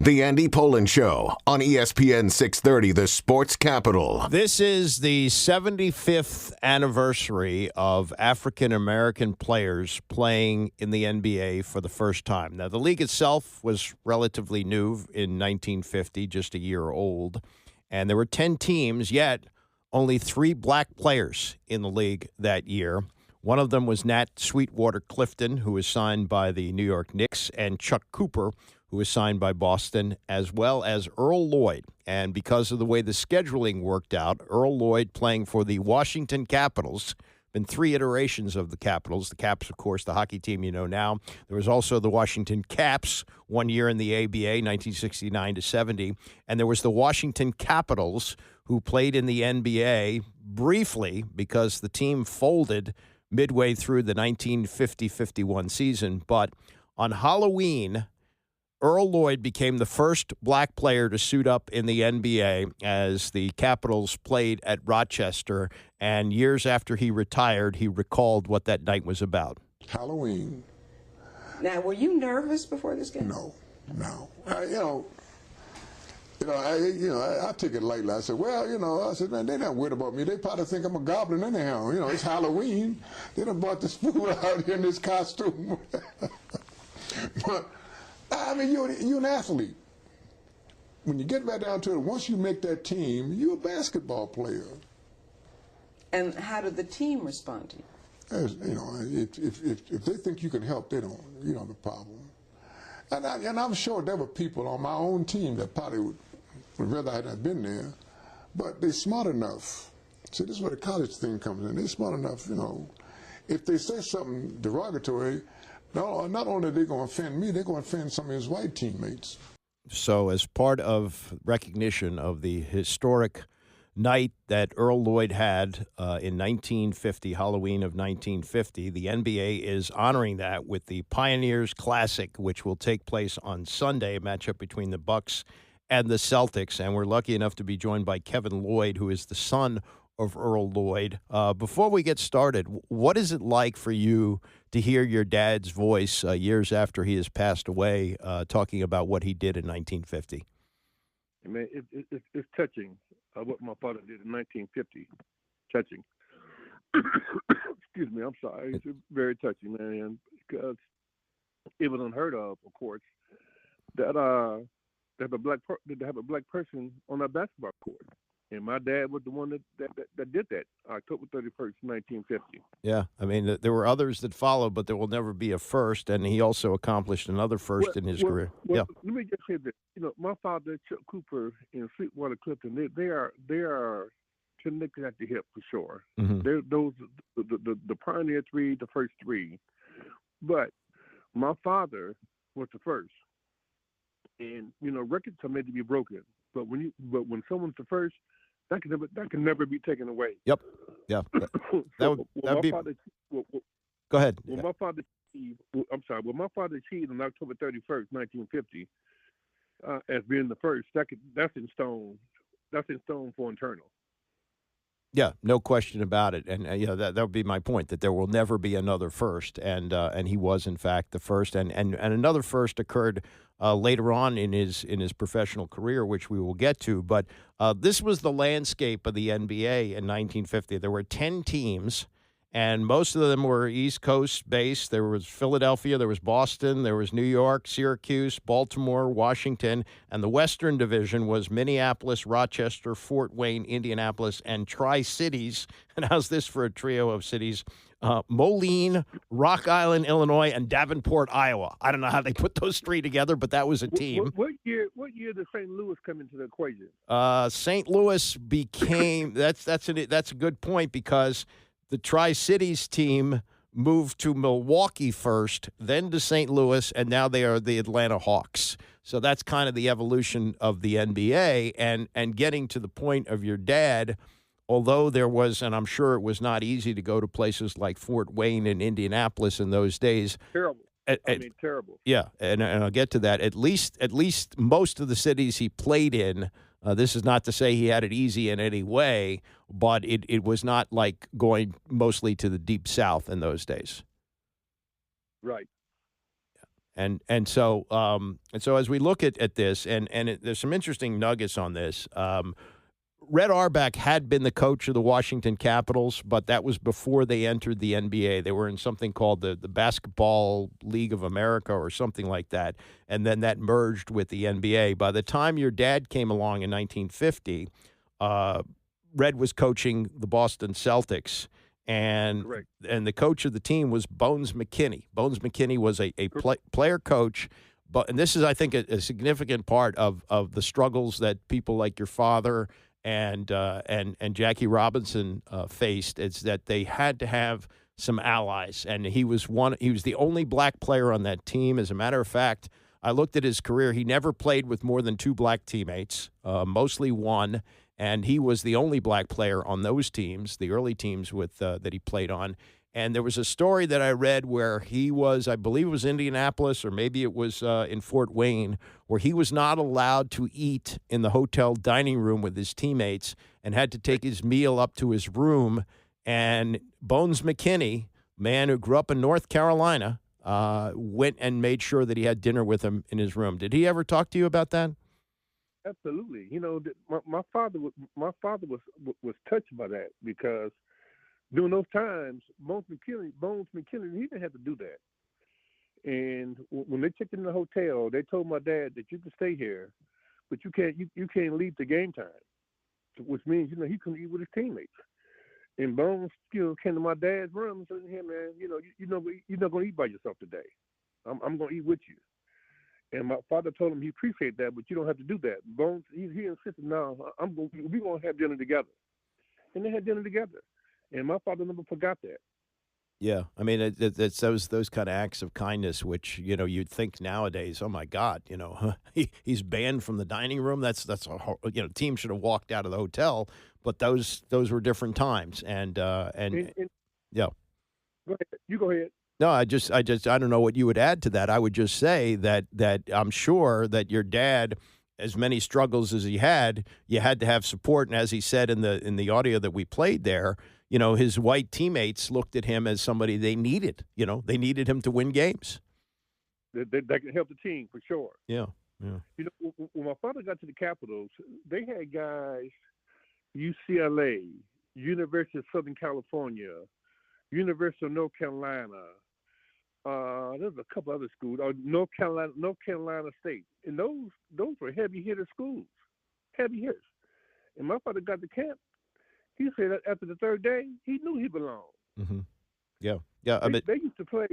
The Andy Poland Show on ESPN 630, the Sports Capital. This is the 75th anniversary of African-American players playing in the NBA for the first time. Now, the league itself was relatively new in 1950, just a year old, and there were 10 teams, yet only 3 black players in the league that year. One of them was Nat Sweetwater Clifton, who was signed by the New York Knicks, and Chuck Cooper, who was signed by Boston, as well as Earl Lloyd. And because of the way the scheduling worked out, Earl Lloyd playing for the Washington Capitals, been 3 iterations of the Capitals. The Caps, of course, the hockey team you know now. There was also the Washington Caps, 1 year in the ABA, 1969 to 70. And there was the Washington Capitals, who played in the NBA briefly because the team folded midway through the 1950-51 season. But on Halloween, Earl Lloyd became the first black player to suit up in the NBA as the Capitals played at Rochester. And years after he retired, he recalled what that night was about. Halloween. Now, were you nervous before this game? No. I took it lightly. I said, man, they're not worried about me. They probably think I'm a goblin anyhow. It's Halloween. They done brought this fool out here in this costume. But I mean, you're an athlete. When you get back down to it, once you make that team, you're a basketball player. And how did the team respond to you? If they think you can help, they don't. You know the problem. And I'm sure there were people on my own team that probably would rather I had been there, but they're smart enough. See, this is where the college thing comes in. They're smart enough, if they say something derogatory, not only are they going to offend me, they're going to offend some of his white teammates. So as part of recognition of the historic night that Earl Lloyd had in 1950, Halloween of 1950, the NBA is honoring that with the Pioneers Classic, which will take place on Sunday, a matchup between the Bucks and the Celtics. And we're lucky enough to be joined by Kevin Lloyd, who is the son of Earl Lloyd. Before we get started, what is it like for you to hear your dad's voice years after he has passed away talking about what he did in 1950? I mean, it's touching what my father did in 1950. Touching. Excuse me, I'm sorry. It's very touching, man, because it was unheard of course, that to have a black person on that basketball court. And my dad was the one that did that, October 31st, 1950. Yeah, I mean, there were others that followed, but there will never be a first, and he also accomplished another first in his career. Let me just say this. My father, Chuck Cooper, and Sweetwater Clifton, they are connected at the hip for sure. Mm-hmm. They're the pioneer 3, the first 3. But my father was the first. And, records are made to be broken. But when someone's the first, that can never be taken away. Yep. Yeah. Go ahead. When my father achieved on October 31st, 1950, as being the first, that's in stone. That's in stone for eternal. Yeah, no question about it. And that would be my point, that there will never be another first. And he was, in fact, the first. And another first occurred later on in his professional career, which we will get to. But this was the landscape of the NBA in 1950. There were 10 teams, and most of them were East Coast based. There was Philadelphia, there was Boston, there was New York, Syracuse, Baltimore, Washington, and the Western Division was Minneapolis, Rochester, Fort Wayne, Indianapolis, and Tri-Cities. And how's this for a trio of cities? Moline, Rock Island, Illinois, and Davenport, Iowa. I don't know how they put those 3 together, but that was a team. What year did St. Louis come into the equation? St. Louis became that's a good point, because the Tri-Cities team moved to Milwaukee first, then to St. Louis, and now they are the Atlanta Hawks. So that's kind of the evolution of the NBA. And getting to the point of your dad, although there was, and I'm sure it was not easy to go to places like Fort Wayne and Indianapolis in those days. Terrible. Terrible. Yeah, and I'll get to that. At least most of the cities he played in, this is not to say he had it easy in any way, but it was not like going mostly to the Deep South in those days. Right. And so as we look at this, there's some interesting nuggets on this. Red Auerbach had been the coach of the Washington Capitals, but that was before they entered the NBA. They were in something called the Basketball League of America or something like that, and then that merged with the NBA. By the time your dad came along in 1950, Red was coaching the Boston Celtics, and Correct. and the coach of the team was Bones McKinney. Bones McKinney was a player coach, and this is, I think, a significant part of the struggles that people like your father and Jackie Robinson faced. It's that they had to have some allies, and he was the only black player on that team. As a matter of fact, I looked at his career. He never played with more than two black teammates, mostly one, and he was the only black player on those teams, the early teams that he played on. And there was a story that I read where he was, I believe it was Indianapolis, or maybe it was in Fort Wayne, where he was not allowed to eat in the hotel dining room with his teammates and had to take his meal up to his room. And Bones McKinney, man who grew up in North Carolina, went and made sure that he had dinner with him in his room. Did he ever talk to you about that? Absolutely. My father was touched by that, because during those times, Bones McKinney, he didn't have to do that. And when they checked in the hotel, they told my dad that you can stay here, but you can't leave the game time, which means he couldn't eat with his teammates. And Bones, came to my dad's room and said, "Hey man, you're not going to eat by yourself today. I'm going to eat with you." And my father told him he appreciated that, but you don't have to do that. Bones, he insisted, "No, we're going to have dinner together," and they had dinner together. And my father never forgot that. Yeah, I mean, it's those kind of acts of kindness, which you'd think nowadays, oh my God, he's banned from the dining room. That's team should have walked out of the hotel. But those were different times, and yeah. Go ahead. You go ahead. No, I don't know what you would add to that. I would just say that I'm sure that your dad, as many struggles as he had, you had to have support. And as he said in the audio that we played there, his white teammates looked at him as somebody they needed. They needed him to win games. That can help the team for sure. Yeah. When my father got to the Capitals, they had guys, UCLA, University of Southern California, University of North Carolina. There's a couple other schools. North Carolina State, and those were heavy hitter schools, heavy hitters. And my father got to camp. He said that after the third day, he knew he belonged. Mm-hmm. Yeah. They used to play.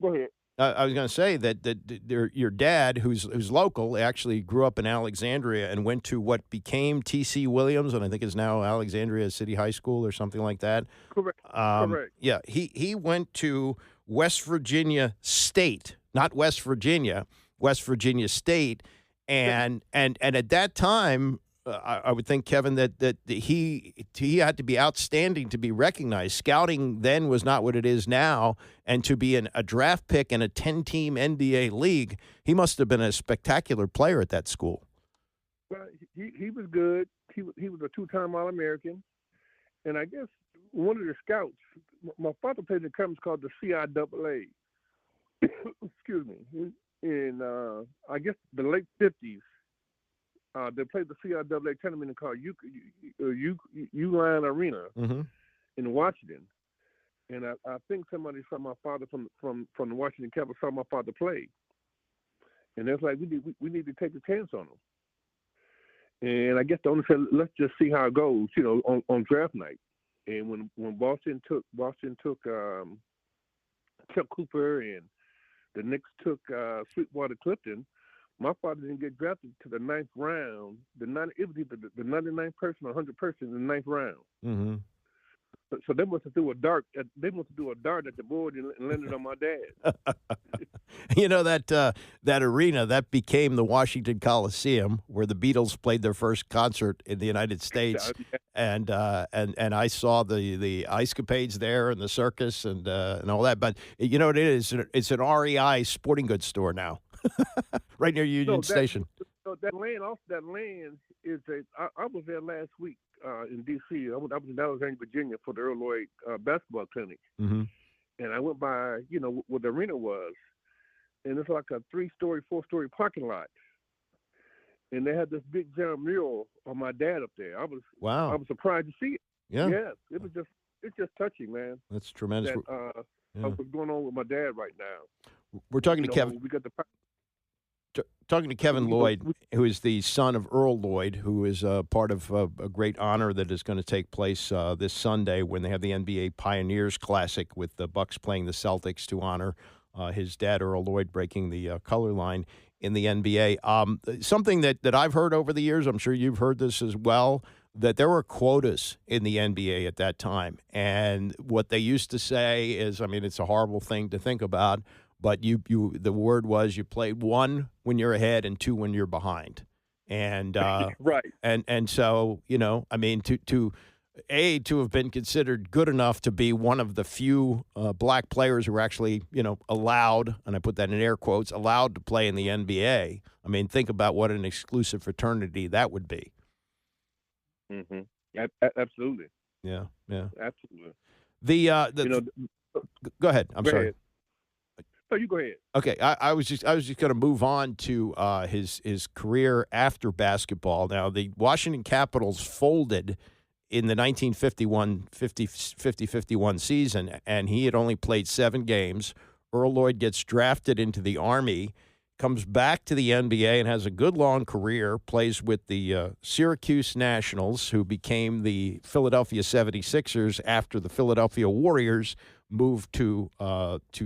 Go ahead. I was going to say that your dad, who's local, actually grew up in Alexandria and went to what became T.C. Williams, and I think is now Alexandria City High School or something like that. Correct. Correct. Yeah, he went to West Virginia State, not West Virginia, West Virginia State, and at that time, I would think, Kevin, that he had to be outstanding to be recognized. Scouting then was not what it is now, and to be a draft pick in a 10-team NBA league, he must have been a spectacular player at that school. Well, he was good. He was a two-time All-American, and I guess one of the scouts, my father played in a conference called the CIAA. Excuse me. In I guess the late 50s. They played the CIAA tournament called Uline Arena in Washington, and I think somebody saw my father from the Washington Capitals saw my father play, and it's like we need to take a chance on him. And I guess the owner said, let's just see how it goes, on draft night. And when Boston took Chuck Cooper and the Knicks took Sweetwater Clifton, my father didn't get drafted to the ninth round. It was either the 99th person or 100th person in the ninth round. Mm-hmm. So they must have threw a dart. They must have threw a dart at the board and landed on my dad. That arena that became the Washington Coliseum, where the Beatles played their first concert in the United States, and I saw the ice capades there and the circus and all that. But it is? It's an REI sporting goods store now. Right near Union Station. So that land is I was there last week in D.C. I was in Alexandria, Virginia for the Earl Lloyd basketball clinic. Mm-hmm. And I went by, where the arena was. and it's like a 3-story, 4-story parking lot. And they had this big giant mural of my dad up there. I was surprised to see it. Yeah. Yes, it's just touching, man. That's tremendous. What's going on with my dad right now? We're talking to Kevin. We got Talking to Kevin Lloyd, who is the son of Earl Lloyd, who is part of a great honor that is going to take place this Sunday when they have the NBA Pioneers Classic with the Bucks playing the Celtics to honor his dad, Earl Lloyd, breaking the color line in the NBA. Something that I've heard over the years, I'm sure you've heard this as well, that there were quotas in the NBA at that time. And what they used to say is, I mean, it's a horrible thing to think about, but the word was you play 1 when you're ahead and 2 when you're behind. And right. And so, I mean, to have been considered good enough to be one of the few black players who were actually, allowed, and I put that in air quotes, allowed to play in the NBA. I mean, think about what an exclusive fraternity that would be. Mm-hmm. Absolutely. Yeah. Absolutely. Go ahead. I'm sorry. Ahead. No, you go ahead. Okay, I was just going to move on to his career after basketball. Now, the Washington Capitals folded in the 1951 season, and he had only played 7 games. Earl Lloyd gets drafted into the Army, comes back to the NBA and has a good long career, plays with the Syracuse Nationals, who became the Philadelphia 76ers after the Philadelphia Warriors moved to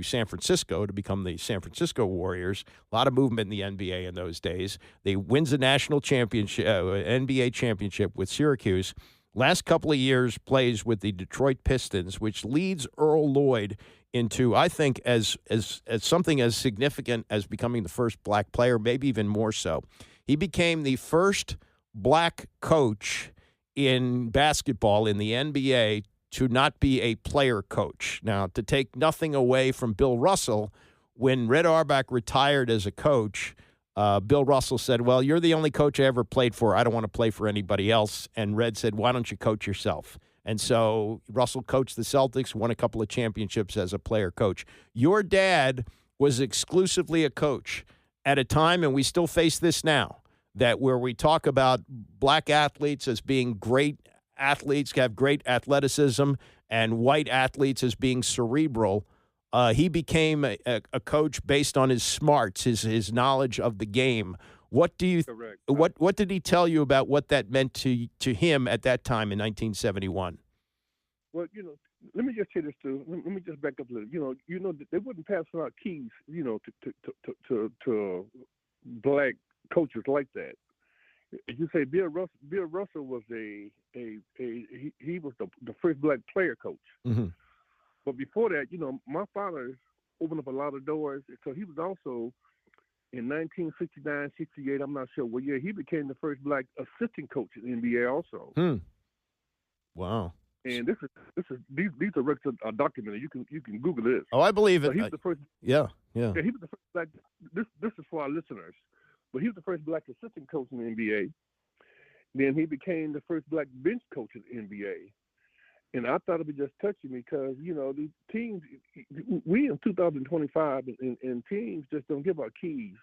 San Francisco to become the San Francisco Warriors. A lot of movement in the NBA in those days. They wins a national championship, NBA championship with Syracuse. Last couple of years plays with the Detroit Pistons, which leads Earl Lloyd into, I think, as something as significant as becoming the first black player, maybe even more so. He became the first black coach in basketball in the NBA to not be a player coach. Now, to take nothing away from Bill Russell, when Red Auerbach retired as a coach, Bill Russell said, well, you're the only coach I ever played for. I don't want to play for anybody else. And Red said, why don't you coach yourself? And so Russell coached the Celtics, won a couple of championships as a player coach. Your dad was exclusively a coach at a time, and we still face this now, that where we talk about black athletes as being great athletes, have great athleticism, and white athletes as being cerebral. He became a coach based on his smarts, his knowledge of the game. What do you? Correct. What did he tell you about what that meant to him at that time in 1971? Well, let me just say this too. Let me just back up a little. They wouldn't pass out keys, to black coaches like that. You say Bill Russell was he was the first black player coach. Mm-hmm. But before that, my father opened up a lot of doors. So he was also in 1969, 68. I'm not sure what year he became the first black assistant coach in the NBA. Also. Wow. And these are records are documented. You can Google this. Oh, I believe it. He was the first. Yeah. He was the first black. This is for our listeners. But he was the first black assistant coach in the NBA. Then he became the first black bench coach in the NBA. And I thought it'd be just touching because, the teams, we in 2025, and teams just don't give out keys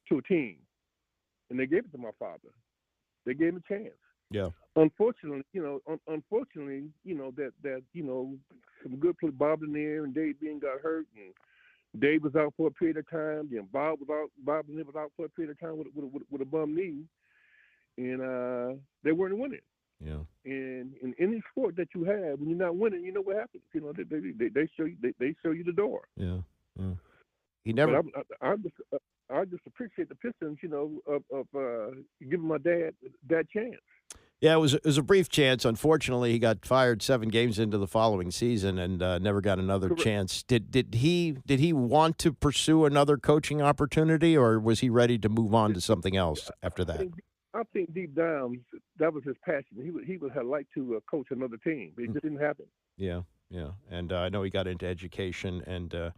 to a team. And they gave it to my father. They gave him a chance. Yeah. Unfortunately, that some good players, Bob Lanier and Dave Bean got hurt, and Dave was out for a period of time. Then Bob Lanier was out for a period of time with a bum knee, and they weren't winning. Yeah. And in any sport that you have, when you're not winning, you know what happens. They show you the door. Yeah. He never. But I just appreciate the Pistons, of giving my dad that chance. Yeah, it was a brief chance. Unfortunately, he got fired 7 games into the following season and never got another chance. Did he want to pursue another coaching opportunity, or was he ready to move on to something else after that? I think deep down that was his passion. He would have liked to coach another team. It just didn't happen. Yeah. And I know he got into education and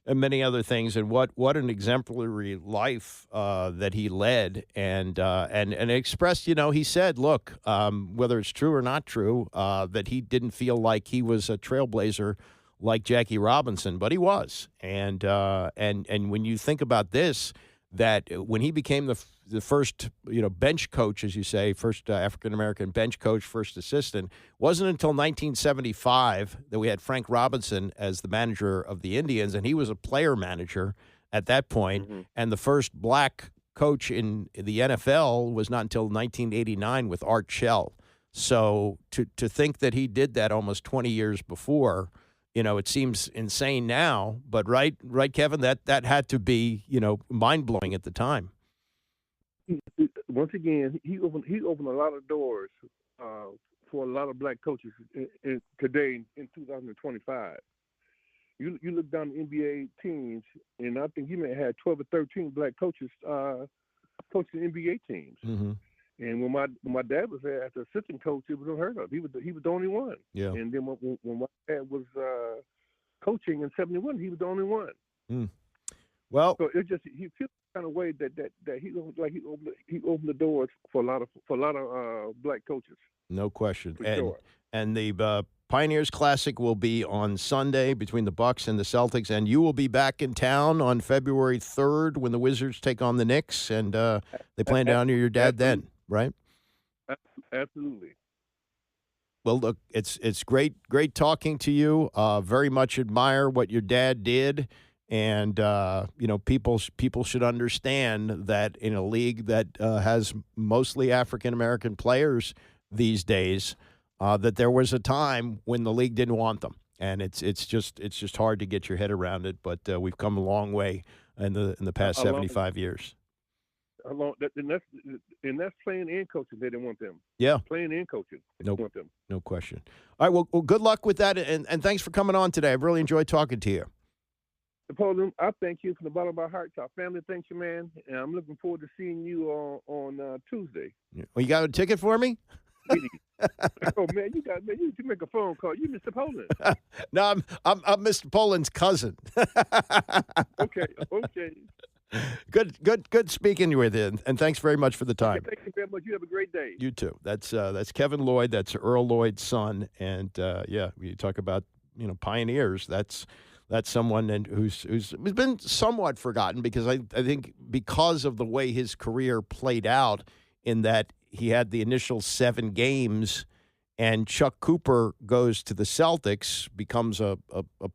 many other things. And what an exemplary life that he led and expressed. He said, look, whether it's true or not true, that he didn't feel like he was a trailblazer like Jackie Robinson, but he was. And when you think about this, that when he became the first, bench coach, as you say, first African-American bench coach, first assistant, wasn't until 1975 that we had Frank Robinson as the manager of the Indians, and he was a player manager at that point. And the first black coach in the NFL was not until 1989 with Art Shell. So to think that he did that almost 20 years before, it seems insane now, but right, Kevin, that had to be, mind-blowing at the time. Once again, he opened a lot of doors for a lot of black coaches today in 2025. You look down the NBA teams, and I think he may have had 12 or 13 black coaches coaching NBA teams. And when my dad was there as an assistant coach, it was unheard of. He was the only one. Yeah. And then when my dad was coaching in '71, he was the only one. Well, so it just he feels kind of way that he opened the doors for a lot of black coaches. No question. Sure. And the Pioneers Classic will be on Sunday between the Bucks and the Celtics, and you will be back in town on February 3rd when the Wizards take on the Knicks, and they plan to honor your dad then, right? Absolutely. Well, look, it's great talking to you. Very much admire what your dad did, and people should understand that in a league that has mostly African American players these days, that there was a time when the league didn't want them, and it's just hard to get your head around it. But we've come a long way in the past 75 years. And that's playing and coaching. They didn't want them. Yeah, playing and coaching. They didn't want them. No question. All right. Well, good luck with that, and thanks for coming on today. I've really enjoyed talking to you. Napoleon, I thank you from the bottom of our hearts. Our family thanks you, man, and I'm looking forward to seeing you on Tuesday. Well, you got a ticket for me? Oh man, you make a phone call. You Mr. Poland. No, I'm Mr. Poland's cousin. Okay. Good speaking with you, and thanks very much for the time. Okay, thank you very much. You have a great day. You too. That's Kevin Lloyd. That's Earl Lloyd's son, and you talk about pioneers. That's someone who's been somewhat forgotten because I think because of the way his career played out, in that he had the initial 7 games, and Chuck Cooper goes to the Celtics, becomes a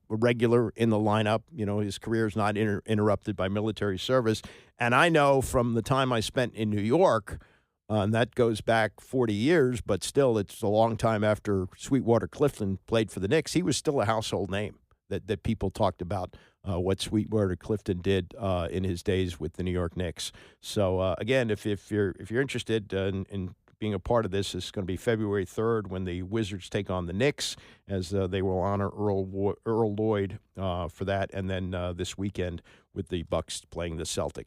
regular in the lineup. His career is not interrupted by military service. And I know from the time I spent in New York, and that goes back 40 years, but still it's a long time after Sweetwater Clifton played for the Knicks, he was still a household name that people talked about what Sweetwater Clifton did in his days with the New York Knicks. So again, if you're interested in being a part of this, it's going to be February 3rd when the Wizards take on the Knicks, as they will honor Earl Lloyd for that, and then this weekend with the Bucks playing the Celtics.